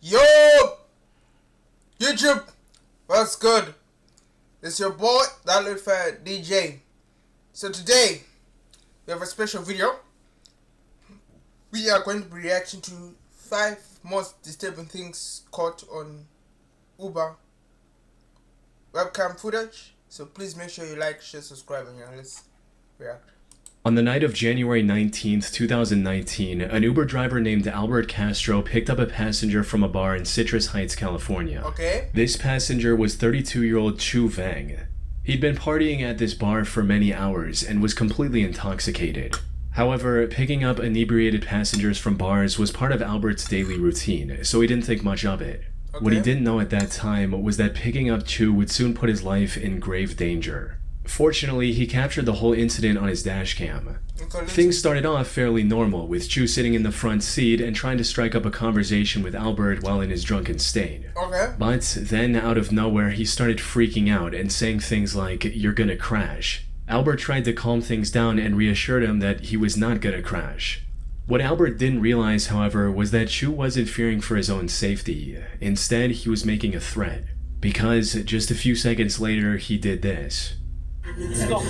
Yo, YouTube, what's good? It's your boy, that little fat DJ. So today, we have a special video. We are going to be reacting to 5 most disturbing things caught on Uber webcam footage. So please make sure you like, share, subscribe, and let's react. On the night of January 19th, 2019, an Uber driver named Albert Castro picked up a passenger from a bar in Citrus Heights, California. Okay. This passenger was 32-year-old Chu Vang. He'd been partying at this bar for many hours and was completely intoxicated. However, picking up inebriated passengers from bars was part of Albert's daily routine, so he didn't think much of it. Okay. What he didn't know at that time was that picking up Chu would soon put his life in grave danger. Fortunately, he captured the whole incident on his dashcam. Things started off fairly normal, with Chu sitting in the front seat and trying to strike up a conversation with Albert while in his drunken state. Okay. But then, out of nowhere, he started freaking out and saying things like, "You're gonna crash." Albert tried to calm things down and reassured him that he was not gonna crash. What Albert didn't realize, however, was that Chu wasn't fearing for his own safety. Instead, he was making a threat. Because just a few seconds later, he did this. No,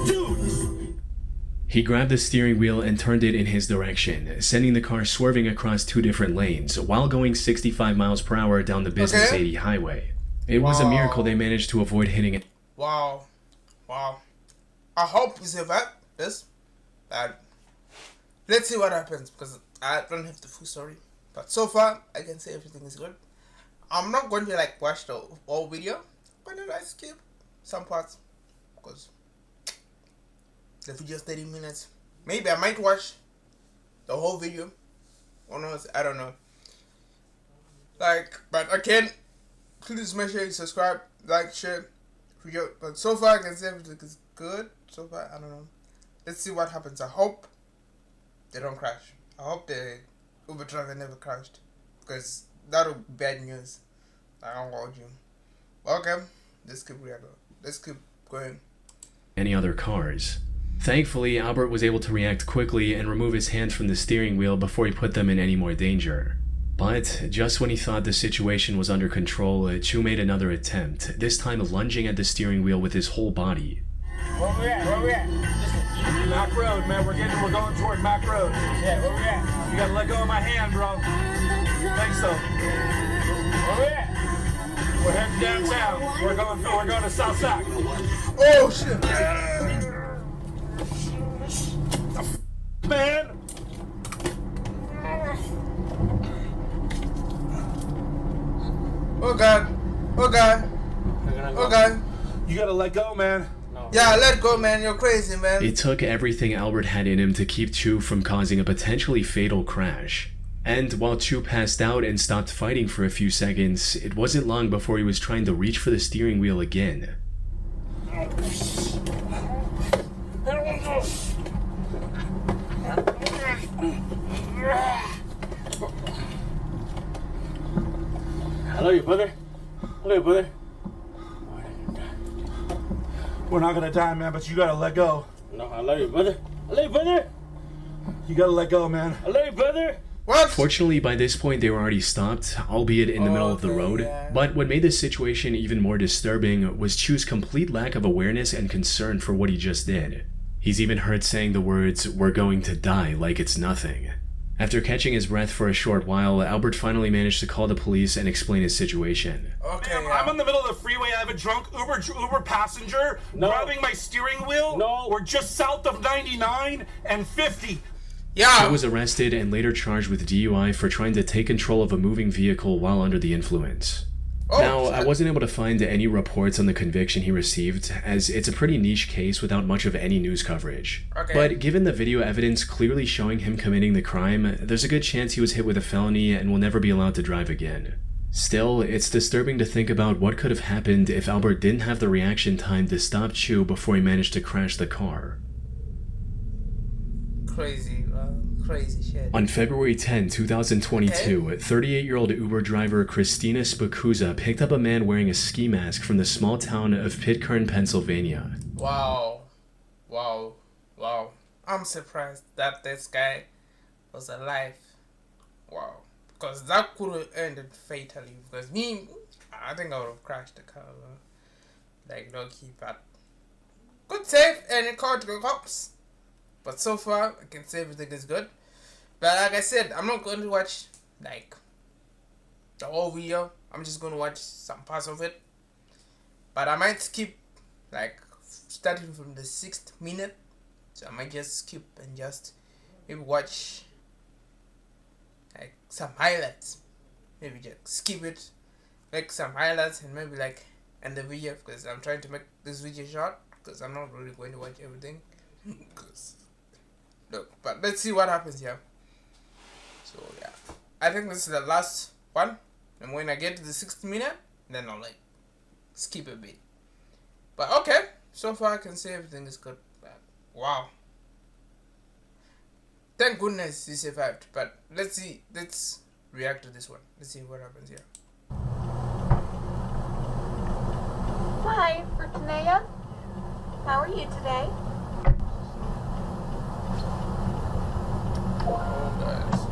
dude! He grabbed the steering wheel and turned it in his direction, sending the car swerving across 2 different lanes while going 65 miles per hour down the Business 80 highway. It was a miracle they managed to avoid hitting it. Wow. I hope we survive this. Let's see what happens, because I don't have the full story. But so far, I can say everything is good. I'm not going to watch the whole video, but then I skip some parts because the video is 30 minutes. Maybe I might watch the whole video. Who knows? I don't know. But again, please make sure you subscribe, like, share video. But so far I can say everything is good. So far, I don't know. Let's see what happens. I hope they don't crash. I hope the Uber driver never crashed, because that would be bad news. I don't want you. Okay, let's keep reacting. Let's keep going. Any other cars. Thankfully, Albert was able to react quickly and remove his hands from the steering wheel before he put them in any more danger. But just when he thought the situation was under control, Chu made another attempt, this time lunging at the steering wheel with his whole body. Where we at? Mac Road, man. We're going toward Mac Road. Yeah, where we at? You gotta let go of my hand, bro. Thanks, so. Where we at? We're heading downtown. We're going to South Sac. Oh shit! Man. Oh god. You gotta let go, man. Yeah, let go, man. You're crazy, man. It took everything Albert had in him to keep Chu from causing a potentially fatal crash. And while Chu passed out and stopped fighting for a few seconds, it wasn't long before he was trying to reach for the steering wheel again. Hello, you brother. We're not gonna die, man, but you gotta let go. No, I love you, brother. You gotta let go, man. I love you, brother. What? Fortunately, by this point, they were already stopped, albeit in the middle of the road. Yeah. But what made this situation even more disturbing was Chu's complete lack of awareness and concern for what he just did. He's even heard saying the words, "We're going to die," like it's nothing. After catching his breath for a short while, Albert finally managed to call the police and explain his situation. Okay. Ma'am, I'm in the middle of the freeway. I have a drunk Uber passenger grabbing my steering wheel. No. We're just south of 99 and 50. Yeah. He was arrested and later charged with DUI for trying to take control of a moving vehicle while under the influence. Oh, Now, shit. I wasn't able to find any reports on the conviction he received, as it's a pretty niche case without much of any news coverage. Okay. But given the video evidence clearly showing him committing the crime, there's a good chance he was hit with a felony and will never be allowed to drive again. Still, it's disturbing to think about what could have happened if Albert didn't have the reaction time to stop Chu before he managed to crash the car. Crazy shit. On February 10, 2022, 38-year-old Uber driver Christina Spacuza picked up a man wearing a ski mask from the small town of Pitcairn, Pennsylvania. Wow. I'm surprised that this guy was alive. Wow. Because that could have ended fatally. Because me, I think I would have crashed the car. Like, no keep but good save and it called the cops. But so far, I can say everything is good. But like I said, I'm not going to watch, like, the whole video. I'm just going to watch some parts of it. But I might skip, like, starting from the 6th minute. So I might just skip and just maybe watch, like, some highlights. Maybe just skip it, make some highlights, and maybe, like, end the video. Because I'm trying to make this video short. Because I'm not really going to watch everything. Look, but let's see what happens here. So, yeah. I think this is the last one. And when I get to the 6th minute, then I'll, like, skip a bit. But okay, so far I can say everything is good. But wow, thank goodness he survived. But let's react to this one. Let's see what happens here. Hi, Fortunea. How are you today? Oh, guys.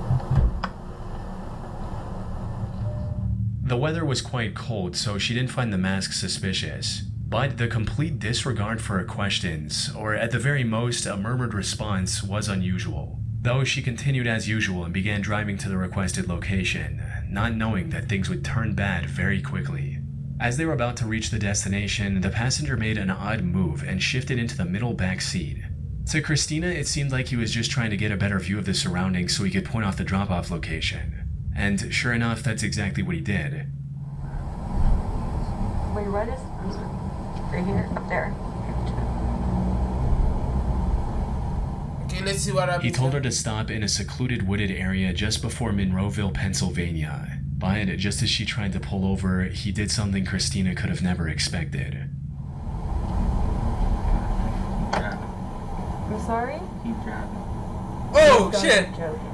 The weather was quite cold, so she didn't find the mask suspicious. But the complete disregard for her questions, or at the very most, a murmured response, was unusual. Though she continued as usual and began driving to the requested location, not knowing that things would turn bad very quickly. As they were about to reach the destination, the passenger made an odd move and shifted into the middle back seat. To Christina, it seemed like he was just trying to get a better view of the surroundings so he could point off the drop-off location. And sure enough, that's exactly what he did. Where you run is? I'm sorry. Right here, up there. Okay, let's see what happens. He told her to stop in a secluded wooded area just before Monroeville, Pennsylvania. But just as she tried to pull over, he did something Christina could have never expected. I'm sorry? Keep driving. Oh, Don't shit. be joking.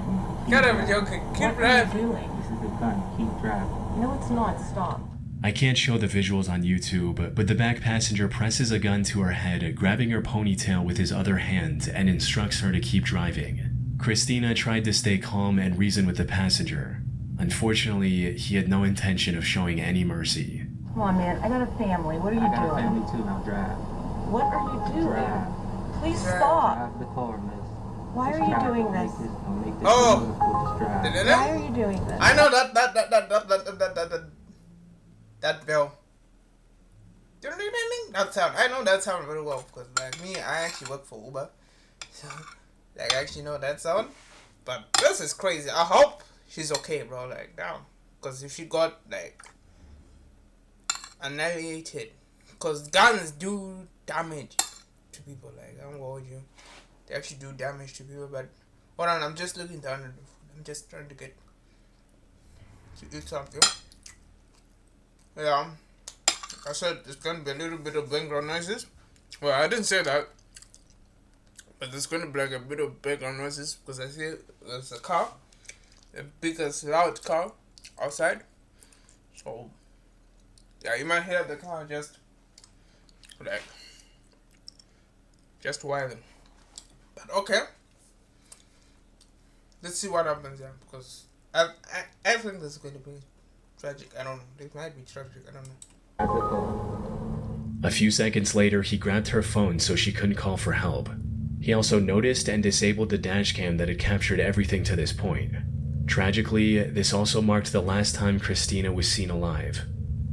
Gotta be joking. Keep What are you driving. doing? This is the gun. Keep driving. No, it's not. Stop. I can't show the visuals on YouTube, but the back passenger presses a gun to her head, grabbing her ponytail with his other hand, and instructs her to keep driving. Christina tried to stay calm and reason with the passenger. Unfortunately, he had no intention of showing any mercy. Come on, man. I got a family. What are you I got a doing? family too. Now drive. What are you doing? Drive. Please Drive. stop. Drive the car, miss. Why are Just you drive. doing Don't this? Don't make this Oh. beautiful. Just drive. Why are you doing this? I know that bell. That sound. I know that sound very well because, like me, I actually work for Uber, so like I actually know that sound. But this is crazy. I hope she's okay, bro. Like now, because if she got like annihilated, because guns do damage to people. Like I don't know what you, they actually do damage to people. But hold on, I'm just looking down. I'm just trying to get to eat something. Yeah. I said there's gonna be a little bit of background noises. Well, I didn't say that, but there's gonna be like a bit of background noises because I see there's a car, a biggest loud car outside. So yeah, you might hear the car just whining. But okay, let's see what happens here because I think this is going to be tragic. I don't know. It might be tragic. I don't know. A few seconds later, he grabbed her phone so she couldn't call for help. He also noticed and disabled the dashcam that had captured everything to this point. Tragically, this also marked the last time Christina was seen alive.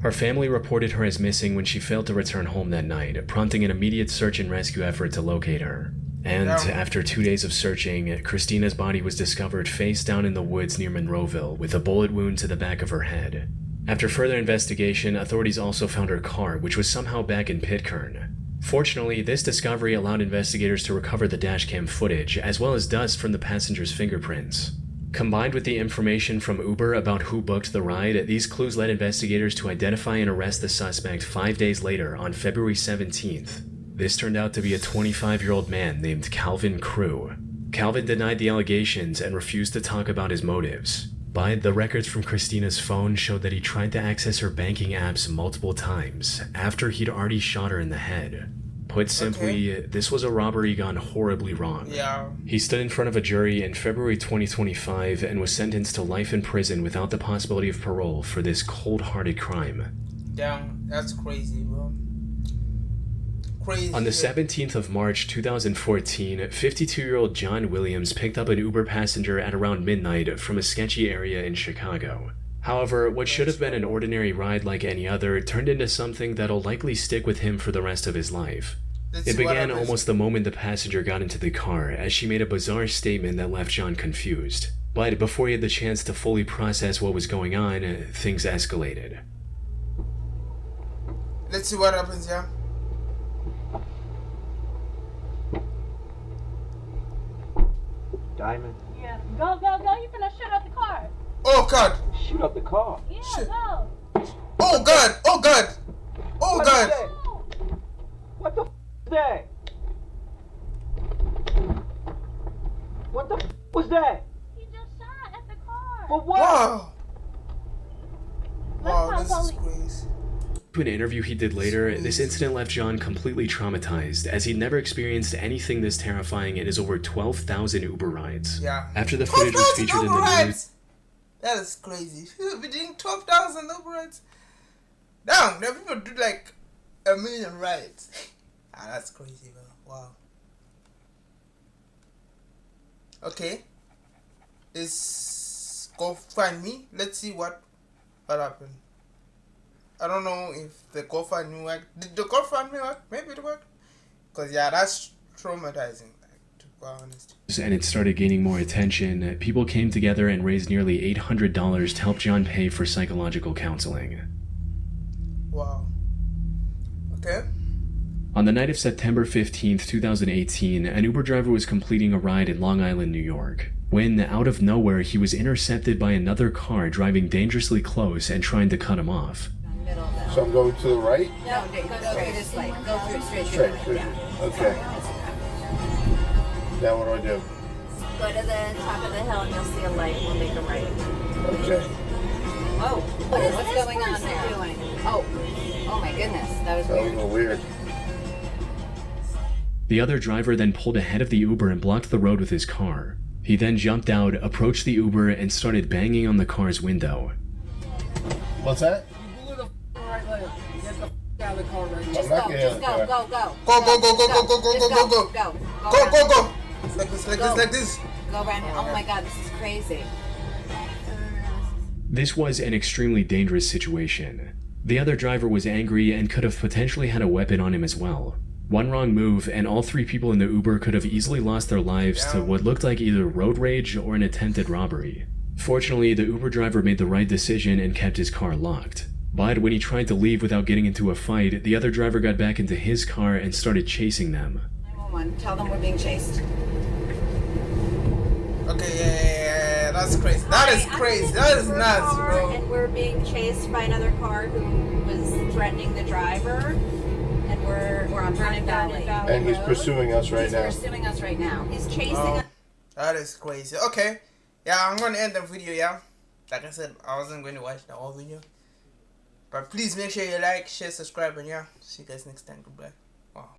Her family reported her as missing when she failed to return home that night, prompting an immediate search and rescue effort to locate her. And after 2 days of searching, Christina's body was discovered face down in the woods near Monroeville with a bullet wound to the back of her head. After further investigation, authorities also found her car, which was somehow back in Pitcairn. Fortunately, this discovery allowed investigators to recover the dashcam footage, as well as dust from the passenger's fingerprints. Combined with the information from Uber about who booked the ride, these clues led investigators to identify and arrest the suspect 5 days later on February 17th. This turned out to be a 25-year-old man named Calvin Crew. Calvin denied the allegations and refused to talk about his motives. But the records from Christina's phone showed that he tried to access her banking apps multiple times after he'd already shot her in the head. Put simply, this was a robbery gone horribly wrong. Yeah. He stood in front of a jury in February 2025 and was sentenced to life in prison without the possibility of parole for this cold-hearted crime. Damn, that's crazy, bro. Crazy. On the 17th of March 2014, 52-year-old John Williams picked up an Uber passenger at around midnight from a sketchy area in Chicago. However, what should have been an ordinary ride like any other turned into something that'll likely stick with him for the rest of his life. It began almost the moment the passenger got into the car, as she made a bizarre statement that left John confused. But before he had the chance to fully process what was going on, things escalated. Let's see what happens, yeah? Diamond. Yeah. Go, go, go. You finna shoot up the car. Oh God! Shoot up the car. Yeah, Shit. go. Oh God! Oh God! Oh God! What the f is that? What the f was that? He just shot at the car. For what? Wow! Let's Wow, call this is police. crazy. In an interview he did later, this incident left John completely traumatized, as he'd never experienced anything this terrifying in his over 12,000 Uber rides. Yeah. After the footage was featured in the news, That is crazy. People be doing 12,000 Uber rides. Damn, there are people do like 1 million rides. Ah, that's crazy, bro. Wow. Okay. This go find me. Let's see what happened. I don't know if the go find me worked. Did the go find me work? Maybe it worked. Cause yeah, that's traumatizing. Like, to be honest. and it started gaining more attention, people came together and raised nearly $800 to help John pay for psychological counseling. Wow. Okay. On the night of September 15th, 2018, an Uber driver was completing a ride in Long Island, New York, when, out of nowhere, he was intercepted by another car driving dangerously close and trying to cut him off. So I'm going to the right? No, go through this way. Go through straight. Straight. Yeah. Okay. Now what do I do? Go to the top of the hill and you'll see a light. We'll make a right. Okay. Oh, what's going on there? Doing? Oh my goodness, that was That was a weird. little weird. The other driver then pulled ahead of the Uber and blocked the road with his car. He then jumped out, approached the Uber, and started banging on the car's window. What's that? Just not go, getting just out of the go. Go, go, go, go, go, go, go, go, go. Go, Go, around. go, go. Like this, like Go. this, like this. Go around here. Oh my God, this is crazy. This was an extremely dangerous situation. The other driver was angry and could have potentially had a weapon on him as well. One wrong move, and all three people in the Uber could have easily lost their lives to what looked like either road rage or an attempted robbery. Fortunately, the Uber driver made the right decision and kept his car locked. But when he tried to leave without getting into a fight, the other driver got back into his car and started chasing them. 911. Tell them we're being chased. Okay, yeah, that's crazy. That is crazy. That is nuts, bro. And we're being chased by another car who was threatening the driver. And we're on Vernon Valley. And he's pursuing us right He's now. pursuing us right now. He's chasing Oh, us. that is crazy. Okay, yeah, I'm gonna end the video. Yeah, like I said, I wasn't going to watch the whole video, but please make sure you like, share, subscribe, and yeah, see you guys next time. Goodbye.